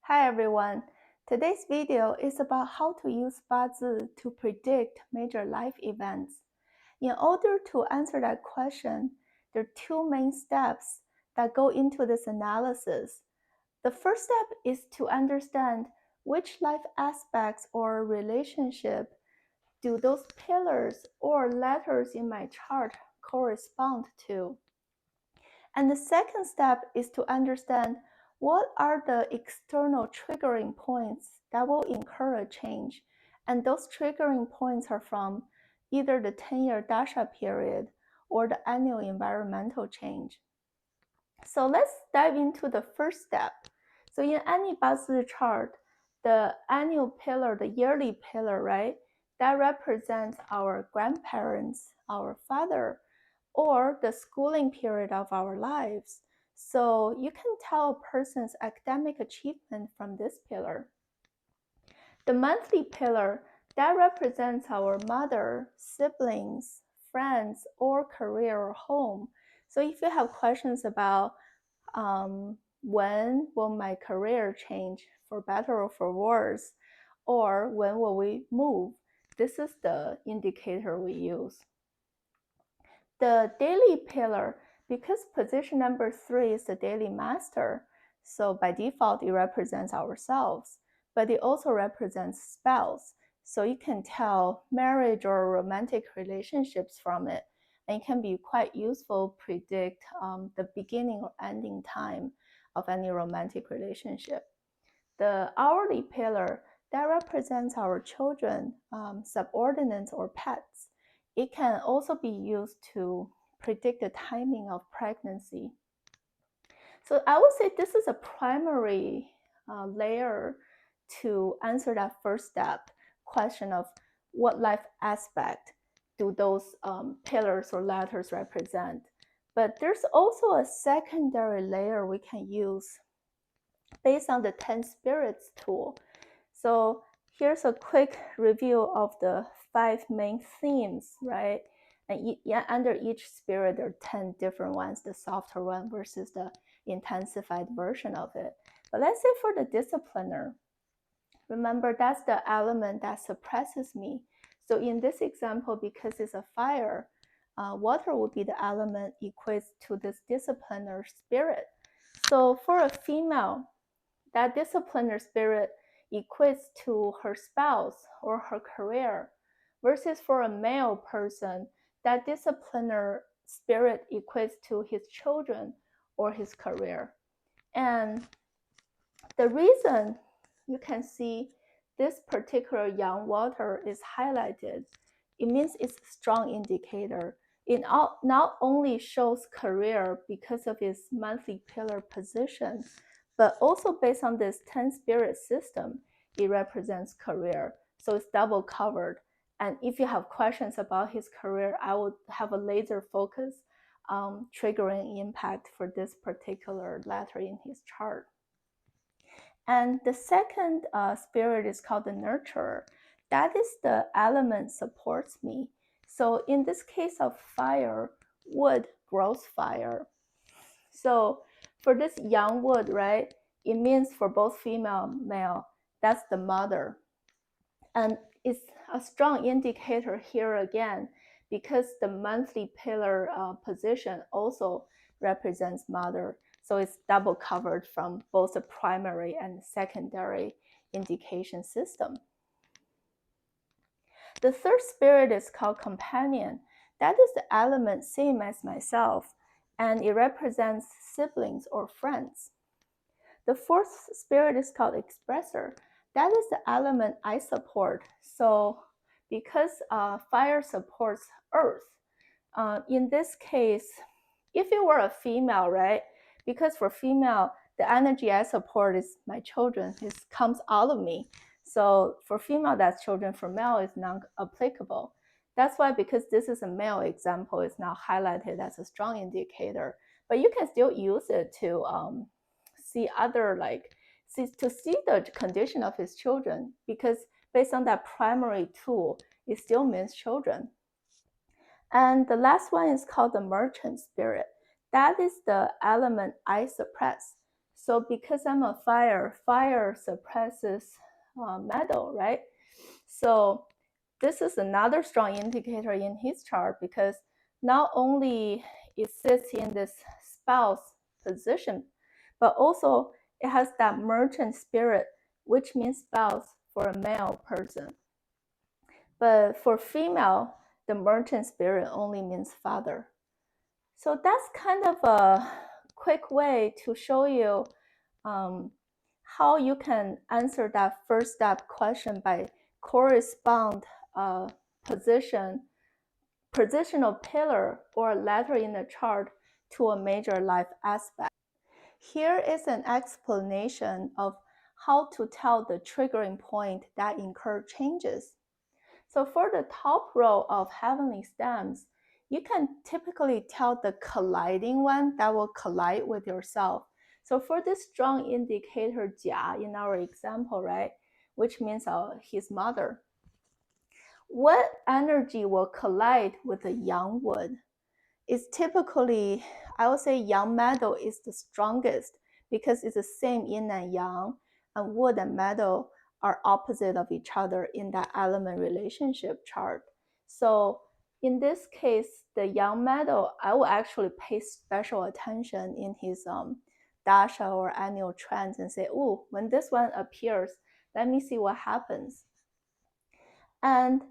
Hi everyone. Today's video is about how to use BaZi to predict major life events. In order to answer that question, there are two main steps that go into this analysis. The first step is to understand which life aspects or relationship do those pillars or letters in my chart correspond to. And the second step is to understand what are the external triggering points that will incur a change. And those triggering points are from either the 10-year dasha period or the annual environmental change. So let's dive into the first step. So in any BaZi chart, the annual pillar, the yearly pillar, right, that represents our grandparents, our father, or the schooling period of our lives. So you can tell a person's academic achievement from this pillar. The monthly pillar, that represents our mother, siblings, friends, or career or home. So if you have questions about when will my career change for better or for worse, or when will we move, this is the indicator we use. The daily pillar, because position number 3 is the daily master, so by default it represents ourselves, but it also represents spouse. So you can tell marriage or romantic relationships from it, and it can be quite useful to predict the beginning or ending time of any romantic relationship. The hourly pillar, that represents our children, subordinates, or pets. It can also be used to predict the timing of pregnancy. So I would say this is a primary layer to answer that first step question of what life aspect do those pillars or letters represent. But there's also a secondary layer we can use based on the 10 spirits tool. So here's a quick review of the 5 main themes, right? And under each spirit, there are 10 different ones, the softer one versus the intensified version of it. But let's say for the discipliner, remember that's the element that suppresses me. So in this example, because it's a fire, water would be the element equates to this discipliner spirit. So for a female, that discipliner spirit equates to her spouse or her career, versus for a male person, that discipliner spirit equates to his children or his career. And the reason you can see this particular young water is highlighted, it means it's a strong indicator. It not only shows career because of its monthly pillar position, but also based on this 10 spirit system, it represents career. So it's double covered. And if you have questions about his career, I would have a laser focus triggering impact for this particular letter in his chart. And the second spirit is called the nurturer. That is the element supports me. So in this case of fire, wood grows fire. So for this young wood, right, it means for both female and male, that's the mother. And it's a strong indicator here again, because the monthly pillar position also represents mother. So it's double covered from both the primary and secondary indication system. The third spirit is called companion. That is the element same as myself, and it represents siblings or friends. The fourth spirit is called expressor. That is the element I support. So because fire supports earth, in this case, if it were a female, right? Because for female, the energy I support is my children. It comes out of me. So for female, that's children. For male, it's non-applicable. That's why, because this is a male example, it's now highlighted as a strong indicator. But you can still use it to see other, to see the condition of his children, because based on that primary tool, it still means children. And the last one is called the merchant spirit. That is the element I suppress. So because I'm a fire, fire suppresses metal, right? So this is another strong indicator in his chart because not only it sits in this spouse position, but also it has that merchant spirit, which means spouse for a male person. But for female, the merchant spirit only means father. So that's kind of a quick way to show you how you can answer that first step question by correspond positional pillar or letter in the chart to a major life aspect. Here is an explanation of how to tell the triggering point that incur changes. So for the top row of heavenly stems, you can typically tell the colliding one that will collide with yourself. So for this strong indicator Jia in our example, right, which means his mother, what energy will collide with the young wood? Is typically, I would say yang metal is the strongest because it's the same yin and yang, and wood and metal are opposite of each other in that element relationship chart. So in this case, the yang metal, I will actually pay special attention in his dasha or annual trends and say, oh, when this one appears, let me see what happens. And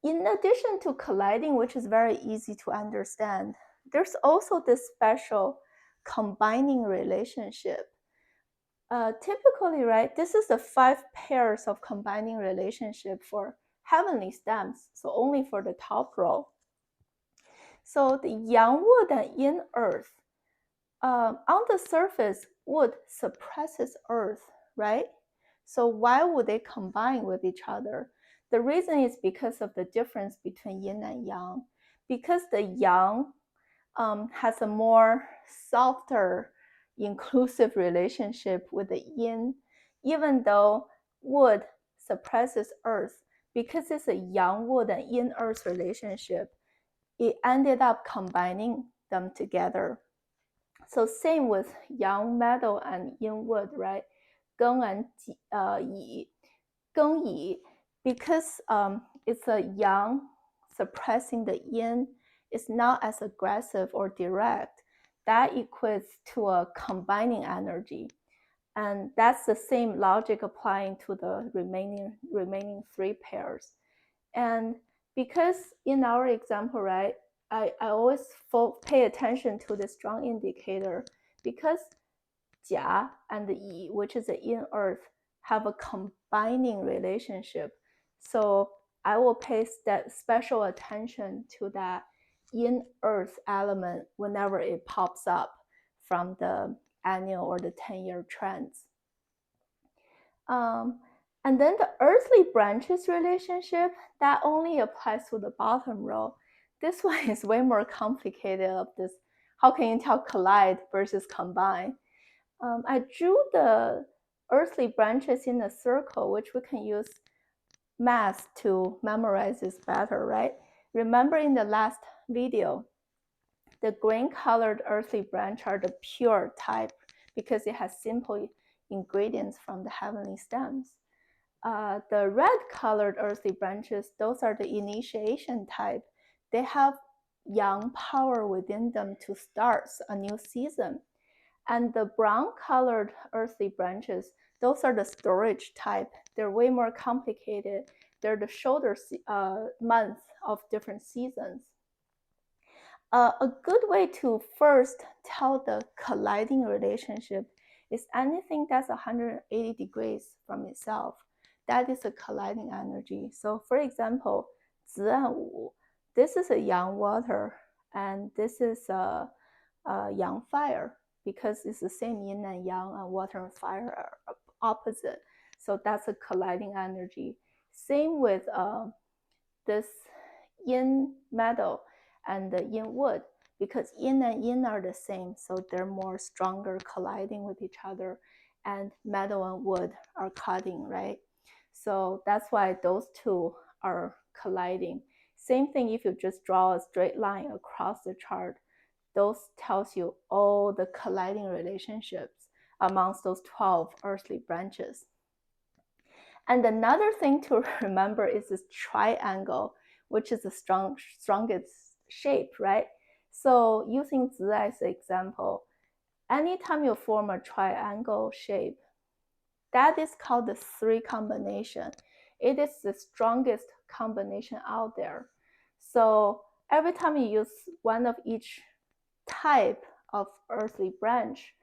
in addition to colliding, which is very easy to understand, there's also this special combining relationship. Typically, right, this is the 5 pairs of combining relationship for heavenly stems, so only for the top row. So the yang wood and yin earth, on the surface, wood suppresses earth, right? So why would they combine with each other? The reason is because of the difference between yin and yang. Because the yang has a more softer, inclusive relationship with the yin, even though wood suppresses earth, because it's a yang wood and yin earth relationship, it ended up combining them together. So same with yang metal and yin wood, right? Geng and yi. Geng yi, because it's a yang suppressing the yin, it's not as aggressive or direct. That equates to a combining energy. And that's the same logic applying to the remaining 3 pairs. And because in our example, right, I always pay attention to the strong indicator because Jia and the Yi, which is the yin earth, have a combining relationship. So I will pay special attention to that yin earth element whenever it pops up from the annual or the 10-year trends. And then the earthly branches relationship, that only applies to the bottom row. This one is way more complicated of this. How can you tell collide versus combine? I drew the earthly branches in a circle, which we can use math to memorize this better, right? Remember in the last video, the green colored earthly branch are the pure type because it has simple ingredients from the heavenly stems. The red colored earthly branches, those are the initiation type. They have yang power within them to start a new season. And the brown colored earthly branches, those are the storage type. They're way more complicated. They're the shorter months of different seasons. A good way to first tell the colliding relationship is anything that's 180 degrees from itself. That is a colliding energy. So for example, 子and 午, this is a yang water, and this is a yang fire, because it's the same yin and yang, and water and fire are opposite. So that's a colliding energy. Same with this yin metal and the yin wood, because yin and yin are the same, so they're more stronger colliding with each other, and metal and wood are cutting, right? So that's why those two are colliding. Same thing if you just draw a straight line across the chart, those tells you all the colliding relationships. amongst those 12 earthly branches. And another thing to remember is this triangle, which is the strongest shape, right? So using Zi as an example, anytime you form a triangle shape, that is called the 3 combination. It is the strongest combination out there. So every time you use one of each type of earthly branch,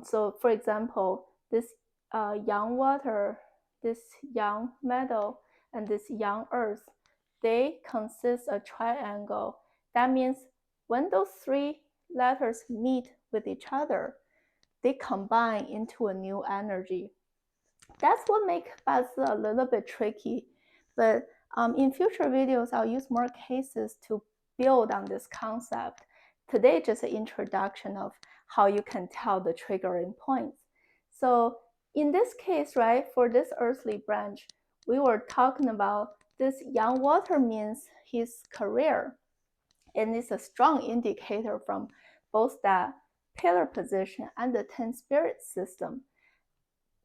so for example, this young water, this young metal, and this young earth, they consist a triangle. That means when those 3 letters meet with each other, they combine into a new energy. That's what makes BaZi a little bit tricky. But in future videos, I'll use more cases to build on this concept. Today, just an introduction of how you can tell the triggering points. So in this case, right, for this earthly branch, we were talking about this young water means his career. And it's a strong indicator from both that pillar position and the 10 spirit system.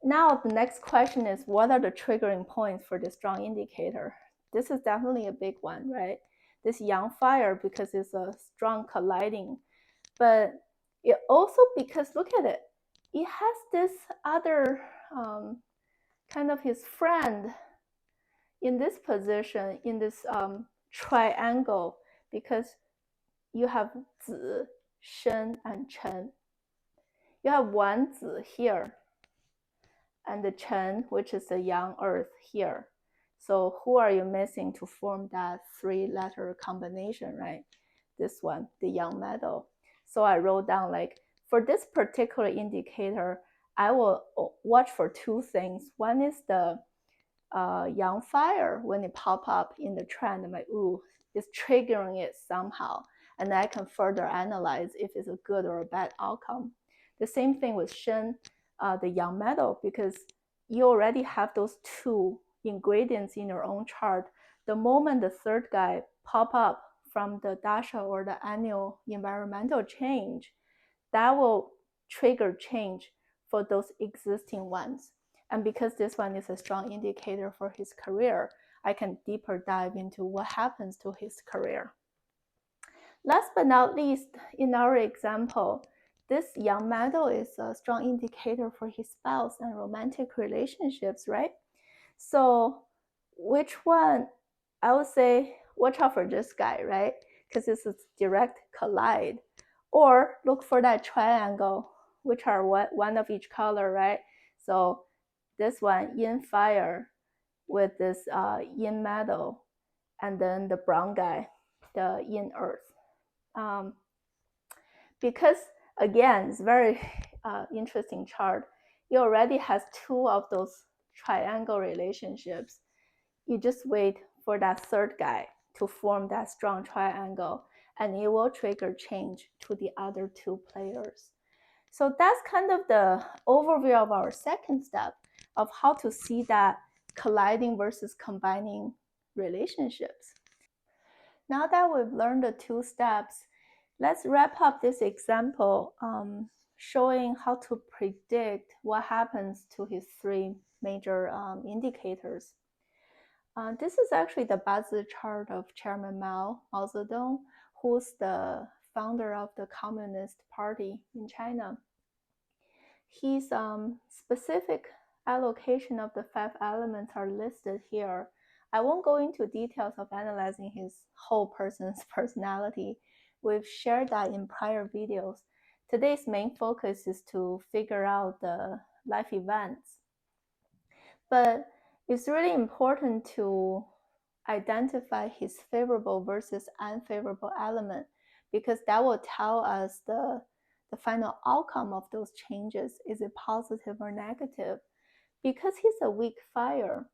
Now the next question is, what are the triggering points for this strong indicator? This is definitely a big one, right? This young fire, because it's a strong colliding, but it also, because look at it, it has this other kind of his friend in this position, in this triangle, because you have Zi, Shen, and Chen. You have one Zi here, and the Chen, which is the young earth here. So who are you missing to form that 3-letter combination, right? This one, the young metal. So I wrote down, like, for this particular indicator, I will watch for 2 things. One is the young fire. When it pop up in the trend, I'm like, ooh, it's triggering it somehow. And I can further analyze if it's a good or a bad outcome. The same thing with Shen, the young metal, because you already have those 2 ingredients in your own chart. The moment the 3rd guy pop up from the dasha or the annual environmental change, that will trigger change for those existing ones. And because this one is a strong indicator for his career, I can deeper dive into what happens to his career. Last but not least, in our example, this young metal is a strong indicator for his spouse and romantic relationships, right? So which one? I would say watch out for this guy, right? Because this is direct collide. Or look for that triangle, which are one of each color, right? So this one, yin fire, with this yin metal, and then the brown guy, the yin earth. Because again, it's very interesting chart. It already has 2 of those triangle relationships. You just wait for that 3rd guy to form that strong triangle, and it will trigger change to the other 2 players. So that's kind of the overview of our second step of how to see that colliding versus combining relationships. Now that we've learned the 2 steps, let's wrap up this example showing how to predict what happens to his 3 major indicators. This is actually the BaZi chart of Chairman Mao Zedong, who's the founder of the Communist Party in China. His specific allocation of the 5 elements are listed here. I won't go into details of analyzing his whole person's personality. We've shared that in prior videos. Today's main focus is to figure out the life events. But it's really important to identify his favorable versus unfavorable element, because that will tell us the final outcome of those changes. Is it positive or negative? Because he's a weak fire,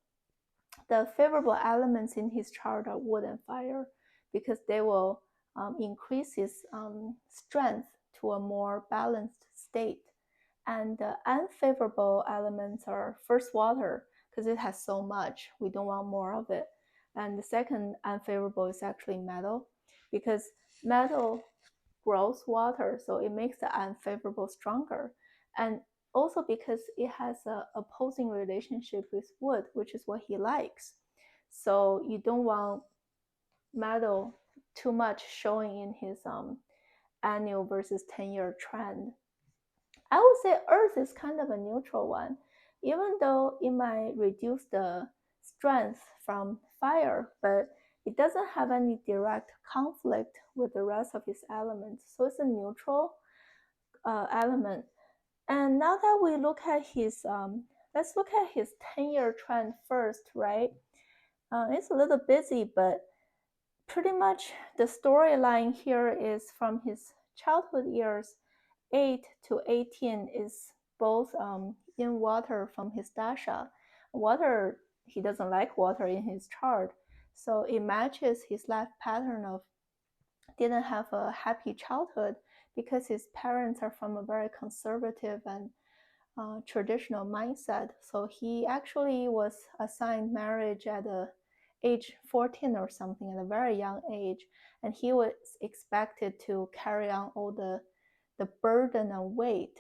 the favorable elements in his chart are wood and fire, because they will increase his strength to a more balanced state. And the unfavorable elements are first water, because it has so much, we don't want more of it. And the second unfavorable is actually metal, because metal grows water, so it makes the unfavorable stronger. And also because it has a opposing relationship with wood, which is what he likes. So you don't want metal too much showing in his annual versus 10-year trend. I would say Earth is kind of a neutral one, even though it might reduce the strength from fire, but it doesn't have any direct conflict with the rest of its elements. So it's a neutral element. And now that we look at his, let's look at his 10-year trend first, right? It's a little busy, but pretty much the storyline here is from his childhood years. 8 to 18 is both in water from his dasha. Water, he doesn't like water in his chart, so it matches his life pattern of didn't have a happy childhood because his parents are from a very conservative and traditional mindset. So he actually was assigned marriage at age 14 or something, at a very young age, and he was expected to carry on all the burden and weight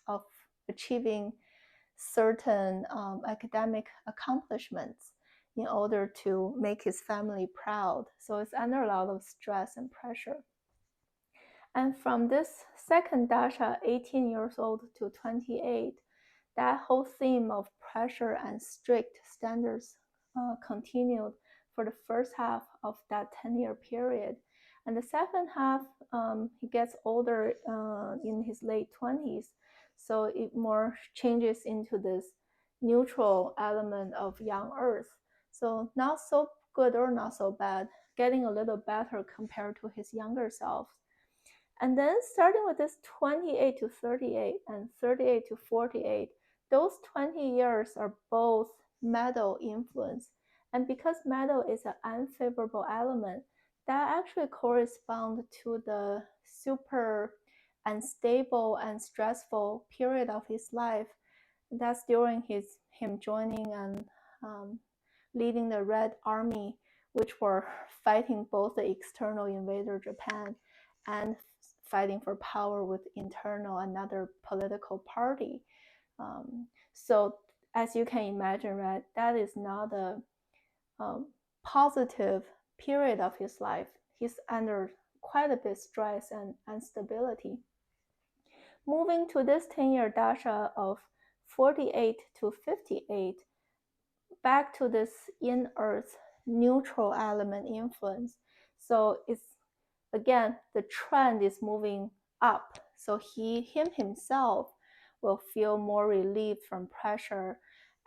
of achieving certain academic accomplishments in order to make his family proud. So it's under a lot of stress and pressure. And from this second dasha, 18 years old to 28, that whole theme of pressure and strict standards continued for the first half of that 10-year period. And the second half, he gets older in his late 20s, so it more changes into this neutral element of young Earth. So not so good or not so bad, getting a little better compared to his younger self. And then starting with this 28 to 38 and 38 to 48, those 20 years are both metal influence. And because metal is an unfavorable element, that actually corresponds to the super unstable and stressful period of his life. That's during him joining and leading the Red Army, which were fighting both the external invader Japan and fighting for power with internal another political party. So as you can imagine, right, that is not a positive period of his life. He's under quite a bit stress and instability. Moving to this 10-year dasha of 48 to 58, back to this in-earth neutral element influence. So it's, again, the trend is moving up. So him himself will feel more relief from pressure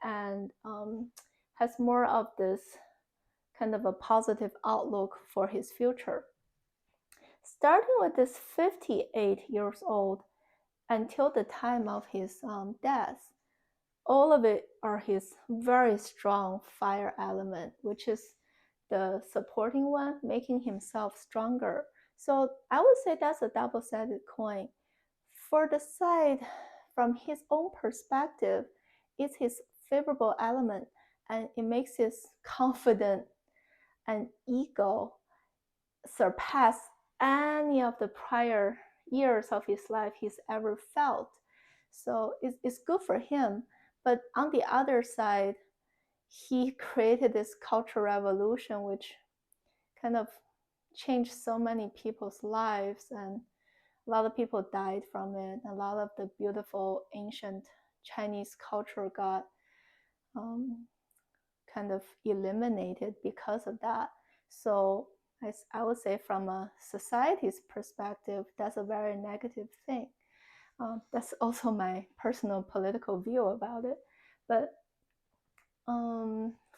and has more of this kind of a positive outlook for his future. Starting with this 58 years old until the time of his death, all of it are his very strong fire element, which is the supporting one, making himself stronger. So I would say that's a double-sided coin. For the side, from his own perspective, it's his favorable element, and it makes his confidence and ego surpass any of the prior years of his life he's ever felt. So it's good for him. But on the other side, he created this cultural revolution, which kind of changed so many people's lives, and a lot of people died from it. A lot of the beautiful ancient Chinese culture got kind of eliminated because of that. So I would say from a society's perspective, that's a very negative thing. That's also my personal political view about it. But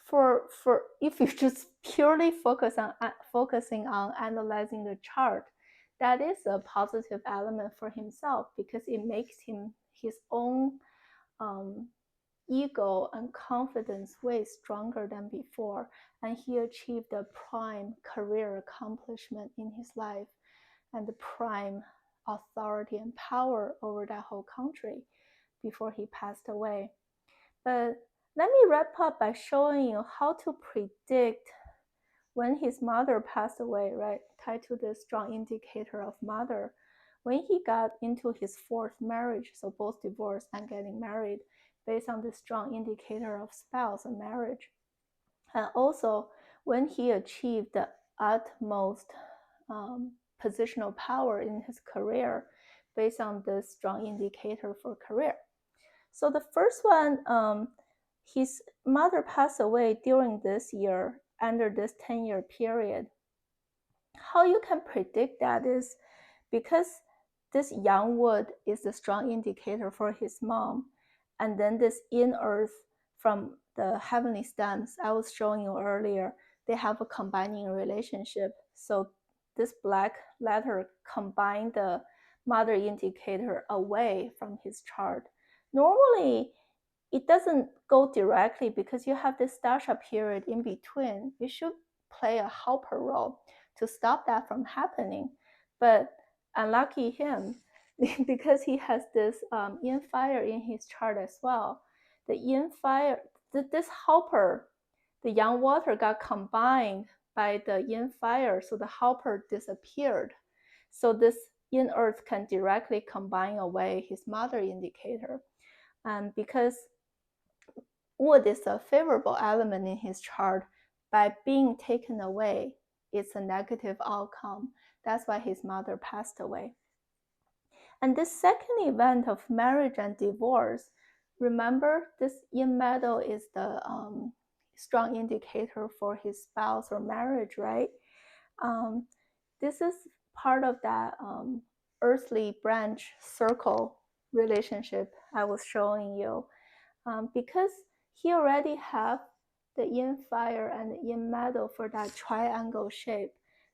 for if you just purely focusing on analyzing the chart, that is a positive element for himself because it makes him his own ego and confidence way stronger than before, and he achieved a prime career accomplishment in his life and the prime authority and power over that whole country before he passed away. But let me wrap up by showing you how to predict when his mother passed away, right? Tied to the strong indicator of mother. when he got into his fourth marriage, so both divorced and getting married, based on this strong indicator of spouse and marriage. And also, when he achieved the utmost positional power in his career, based on this strong indicator for career. So the first one, his mother passed away during this year, under this 10-year period. How you can predict that is because this young wood is the strong indicator for his mom, and then this in earth from the heavenly stems I was showing you earlier, they have a combining relationship. So this black letter combined the mother indicator away from his chart. Normally, it doesn't go directly because you have this dasha period in between. You should play a helper role to stop that from happening. But unlucky him, because he has this yin fire in his chart as well. The yin fire, this helper, the yang water got combined by the yin fire, so the helper disappeared. So this yin earth can directly combine away his mother indicator. And because wood is a favorable element in his chart, by being taken away, it's a negative outcome. That's why his mother passed away. And this second event of marriage and divorce, remember this yin metal is the strong indicator for his spouse or marriage, right? This is part of that earthly branch circle relationship I was showing you. Because he already have the yin fire and the yin metal for that triangle shape.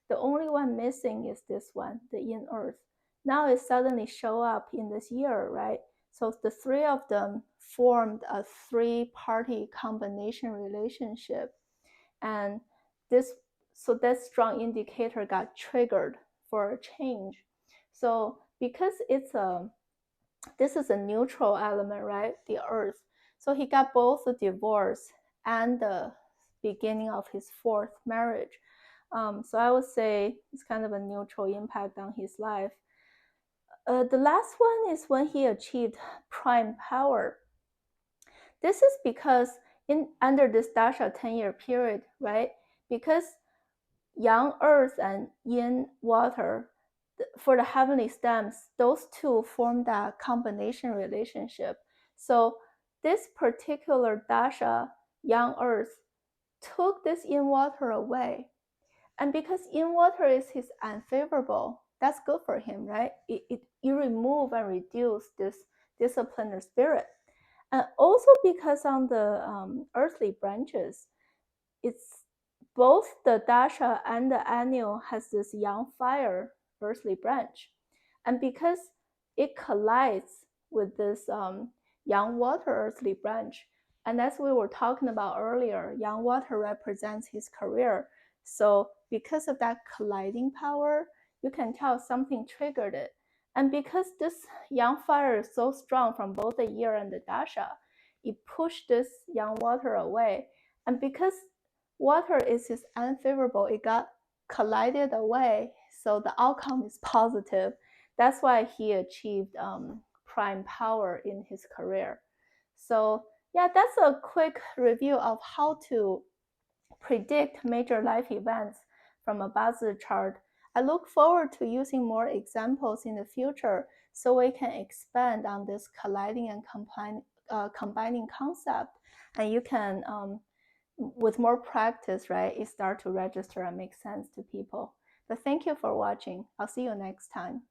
The only one missing is this one, the yin earth. Now it suddenly show up in this year, right? So the three of them formed a three-party combination relationship. And that strong indicator got triggered for a change. So because this is a neutral element, right? The earth. So he got both the divorce and the beginning of his fourth marriage. So I would say it's kind of a neutral impact on his life. The last one is when he achieved prime power. This is because under this dasha 10-year period, right? Because yang earth and yin water, for the heavenly stems, those two form that combination relationship. So this particular dasha, yang earth, took this yin water away. And because yin water is his unfavorable, that's good for him, right? You remove and reduce this discipliner spirit. And also because on the earthly branches, it's both the dasha and the annual has this yang fire earthly branch. And because it collides with this yang water earthly branch, and as we were talking about earlier, yang water represents his career. So because of that colliding power, you can tell something triggered it. And because this yang fire is so strong from both the year and the dasha, it pushed this yang water away. And because water is unfavorable, it got collided away, so the outcome is positive. That's why he achieved prime power in his career. So yeah, that's a quick review of how to predict major life events from a BaZi chart. I look forward to using more examples in the future so we can expand on this colliding and combining concept, and you can with more practice, right, it start to register and make sense to people. But thank you for watching. I'll see you next time.